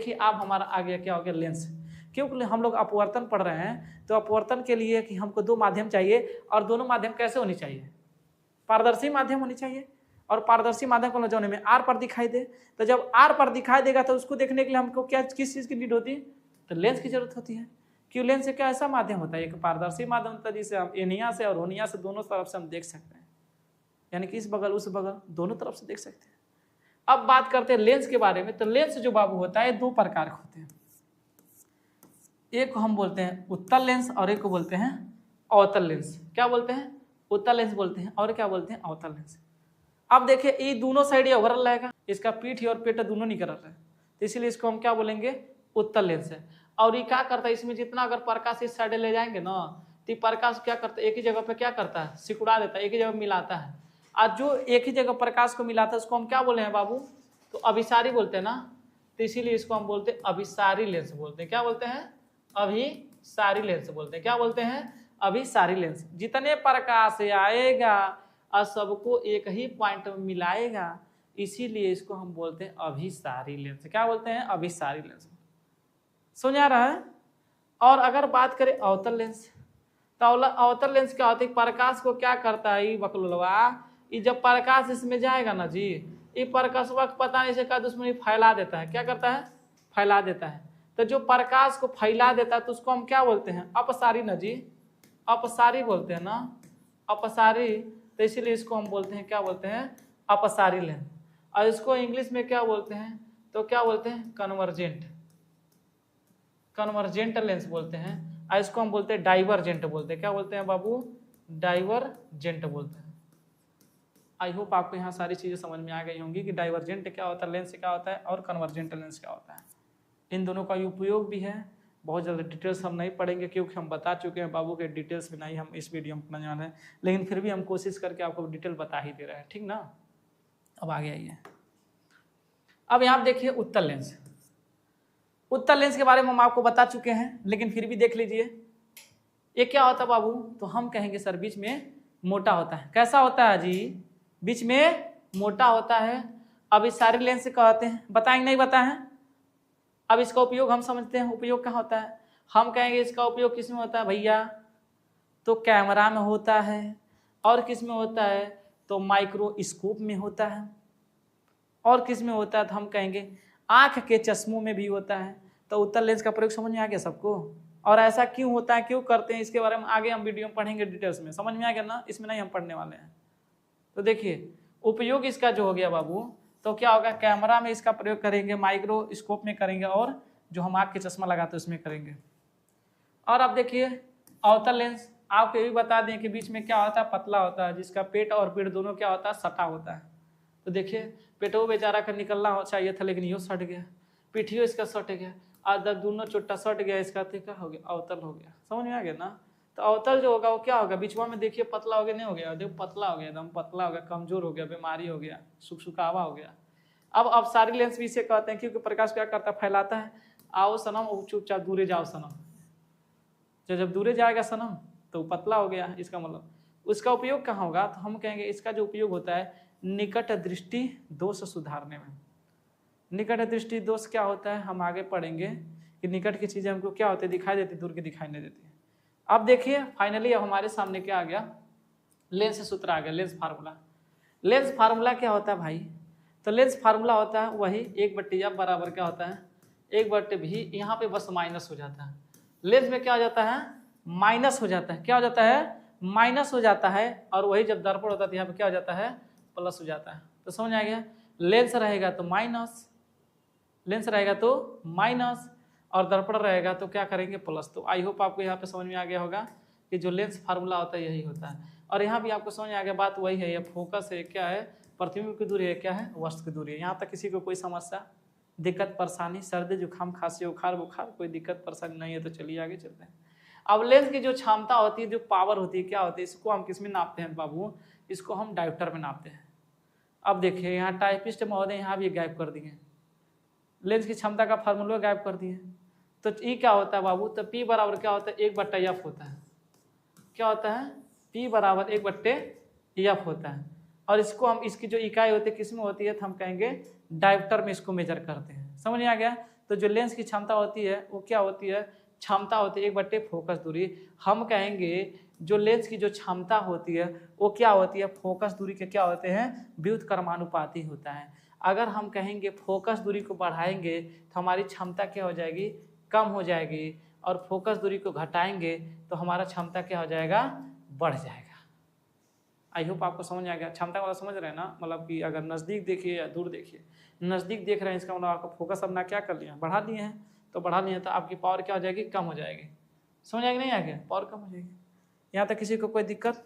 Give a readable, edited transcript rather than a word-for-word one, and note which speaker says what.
Speaker 1: देखिए आप हमारा आ गया क्या हो गया लेंस, क्योंकि हम लोग अपवर्तन पढ़ रहे हैं तो अपवर्तन के लिए कि हमको दो माध्यम चाहिए और दोनों माध्यम कैसे होनी चाहिए, पारदर्शी माध्यम होनी चाहिए। और पारदर्शी माध्यम को जोने में आर पर दिखाई दे, तो जब आर पर दिखाई देगा तो उसको देखने के लिए हमको क्या किस चीज़ की नीड होती है, तो लेंस की जरूरत होती है। क्यों लेंस क्या ऐसा माध्यम होता है, एक पारदर्शी माध्यम होता है जिसे हम एनिया से और ओनिया से दोनों तरफ से हम देख सकते हैं, यानी कि इस बगल उस बगल दोनों तरफ से देख सकते हैं। अब बात करते हैं लेंस के बारे में। तो लेंस जो बाबू होता है दो प्रकार के होते हैं, एक को हम बोलते हैं उत्तल लेंस और एक को बोलते हैं अवतल लेंस। क्या बोलते हैं, उत्तल लेंस बोलते हैं और क्या बोलते हैं, अवतल लेंस। अब देखिए ये दोनों साइड ये ओवरल रहेगा, इसका पीठ और पेट दोनों निकल रहा है, तो इसीलिए इसको हम क्या बोलेंगे, उत्तल लेंस है। और ये क्या करता है, इसमें जितना अगर प्रकाश इस साइड ले जाएंगे ना तो प्रकाश क्या करता है, एक ही जगह पे क्या करता है, सिकुड़ा देता है, एक ही जगह मिलाता है। और जो एक ही जगह प्रकाश को मिलाता है उसको हम क्या बोले हैं बाबू, तो अभिसारी बोलते हैं ना, तो इसीलिए इसको हम बोलते हैं अभिसारी लेंस बोलते हैं। क्या बोलते हैं, अभिसारी लेंस बोलते हैं। क्या बोलते हैं, अभिसारी लेंस। जितने प्रकाश आएगा और सबको एक ही पॉइंट में मिलाएगा, इसीलिए इसको हम बोलते हैं अभिसारी लेंस। क्या बोलते हैं, अभिसारी लेंस। समझ आ रहा है। और अगर बात करें अवतल लेंस, तो अवतल लेंस क्या होता है, प्रकाश को क्या करता है, बकलवा ये जब प्रकाश इसमें जाएगा ना जी, ये प्रकाश वक्त पता नहीं से का दुश्मनी फैला देता है। क्या करता है, फैला देता है। तो जो प्रकाश को फैला देता है तो उसको हम क्या बोलते हैं, अपसारी ना जी, अपसारी बोलते हैं ना, अपसारी। तो इसीलिए इसको हम बोलते हैं, क्या बोलते हैं, अपसारी लेंस। और इसको इंग्लिश में क्या बोलते हैं, तो क्या बोलते हैं, कन्वर्जेंट, कन्वर्जेंट लेंस बोलते हैं। और इसको हम बोलते हैं डाइवर्जेंट बोलते हैं। क्या बोलते हैं बाबू, डाइवर्जेंट बोलते हैं। आई होप आपको यहाँ सारी चीज़ें समझ में आ गई होंगी कि डाइवर्जेंट क्या होता है, लेंस क्या होता है, और कन्वर्जेंट लेंस क्या होता है। इन दोनों का उपयोग भी है। बहुत ज़्यादा डिटेल्स हम नहीं पढ़ेंगे क्योंकि हम बता चुके हैं बाबू के डिटेल्स में नहीं हम इस वीडियो में पढ़ने वाले हैं, लेकिन फिर भी हम कोशिश करके आपको डिटेल बता ही दे रहे हैं, ठीक ना। अब आगे आइए, अब यहाँ देखिए उत्तल लेंस। उत्तल लेंस के बारे में हम आपको बता चुके हैं, लेकिन फिर भी देख लीजिए ये क्या होता है बाबू, तो हम कहेंगे सर बीच में मोटा होता है। कैसा होता है जी, बीच में मोटा होता है। अब इस सारे लेंस से कहते हैं, बताएंगे नहीं बताएं। अब इसका उपयोग हम समझते हैं, उपयोग कहाँ होता है, हम कहेंगे इसका उपयोग किस में होता है भैया, तो कैमरा में होता है, और किस में होता है, तो माइक्रोस्कोप में होता है, और किस में होता है, तो हम कहेंगे आँख के चश्मों में भी होता है। तो उत्तल लेंस का प्रयोग समझ में आ गया सबको, और ऐसा क्यों होता है, क्यों करते हैं, इसके बारे में आगे हम वीडियो में पढ़ेंगे डिटेल्स में, समझ में आ गया ना, इसमें नहीं हम पढ़ने वाले हैं। तो देखिए उपयोग इसका जो हो गया बाबू, तो क्या होगा, कैमरा में इसका प्रयोग करेंगे, माइक्रोस्कोप में करेंगे, और जो हम आँख के चश्मा लगाते हैं उसमें करेंगे। और अब देखिए अवतल लेंस, आपको ये भी बता दें कि बीच में क्या होता है, पतला होता है, जिसका पेट और पीठ दोनों क्या होता है, सटा होता है। तो देखिए पेटो बेचारा का निकलना चाहिए था लेकिन यो सट गया, पीठियो इसका सट गया, और जब दोनों चुट्टा सट गया इसका तो क्या हो गया, अवतल हो गया। समझ में आ गया ना। तो अवतल जो होगा वो क्या होगा, बीचवा में देखिए पतला हो गया, नहीं हो गया, देखो पतला हो गया, एकदम पतला हो गया, कमजोर हो गया, बीमारी हो गया, सुखसुखावा हो गया। अब सारी लेंस भी इसे कहते हैं क्योंकि प्रकाश क्या करता है, फैलाता है। आओ सनम, चुपचाप दूरे जाओ सनम, जब दूरे जाएगा सनम तो पतला हो गया, इसका मतलब। उसका उपयोग कहाँ होगा, तो हम कहेंगे इसका जो उपयोग होता है निकट दृष्टि दोष सुधारने में। निकट दृष्टि दोष क्या होता है, हम आगे पढ़ेंगे कि निकट की चीजें हमको क्या होती है, दिखाई देती, दूर की दिखाई नहीं देती। अब देखिए फाइनली अब हमारे सामने क्या आ गया, लेंस सूत्र आ गया, लेंस फार्मूला। लेंस फार्मूला क्या होता है भाई, तो लेंस फार्मूला होता है वही 1/f बराबर क्या होता है, 1/v। यहाँ पे बस माइनस हो जाता है, लेंस में क्या हो जाता है, माइनस हो जाता है। क्या हो जाता है, माइनस हो जाता है। और वही जब दर्पण होता है तो यहाँ पे क्या हो जाता है, प्लस हो जाता है। तो समझ आ गया, लेंस रहेगा तो माइनस, लेंस रहेगा तो माइनस, और दर्पण रहेगा तो क्या करेंगे, प्लस। तो आई होप आपको यहाँ पे समझ में आ गया होगा कि जो लेंस फार्मूला होता है यही होता है। और यहाँ भी आपको समझ में आ गया, बात वही है, ये फोकस है, क्या है, प्रतिबिंब की दूरी है, क्या है, वस्तु की दूरी है। यहाँ तक किसी को कोई समस्या, दिक्कत, परेशानी, सर्दी जुकाम, खांसी, बुखार, कोई दिक्कत परेशानी नहीं है तो चलिए आगे चलते हैं। अब लेंस की जो क्षमता होती है, जो पावर होती है, क्या होती है, इसको हम किस में नापते हैं बाबू, इसको हम डायोप्टर में नापते हैं। अब देखिए यहाँ टाइपिस्ट महोदय यहाँ भी गायब कर दिए, लेंस की क्षमता का फार्मूला गायब कर दिए। तो ई क्या होता है बाबू, तो P बराबर क्या होता है, 1/f होता है। क्या होता है, P बराबर 1/f होता है। और इसको हम, इसकी जो इकाई होती है किस में होती है, तो हम कहेंगे डायोप्टर में इसको मेजर करते हैं। समझ में आ गया। तो जो लेंस की क्षमता होती है वो क्या होती है, क्षमता होती है 1/फोकस दूरी। हम कहेंगे जो लेंस की जो क्षमता होती है वो क्या होती है, फोकस दूरी के क्या होते हैं, व्युत्क्रमानुपाती होता है। अगर हम कहेंगे फोकस दूरी को बढ़ाएंगे तो हमारी क्षमता क्या हो जाएगी, कम हो जाएगी, और फोकस दूरी को घटाएंगे तो हमारा क्षमता क्या हो जाएगा, बढ़ जाएगा। आई होप आपको समझ आ गया। क्षमता वाला समझ रहे हैं ना, मतलब कि अगर नज़दीक देखिए या दूर देखिए, नज़दीक देख रहे हैं इसका मतलब आपका फोकस अपना क्या कर लिया, बढ़ा दिए हैं, तो बढ़ा लिए तो आपकी पावर क्या हो जाएगी, कम हो जाएगी। समझ आएगी नहीं, आ गया, पावर कम हो जाएगी। यहाँ तक किसी को कोई दिक्कत?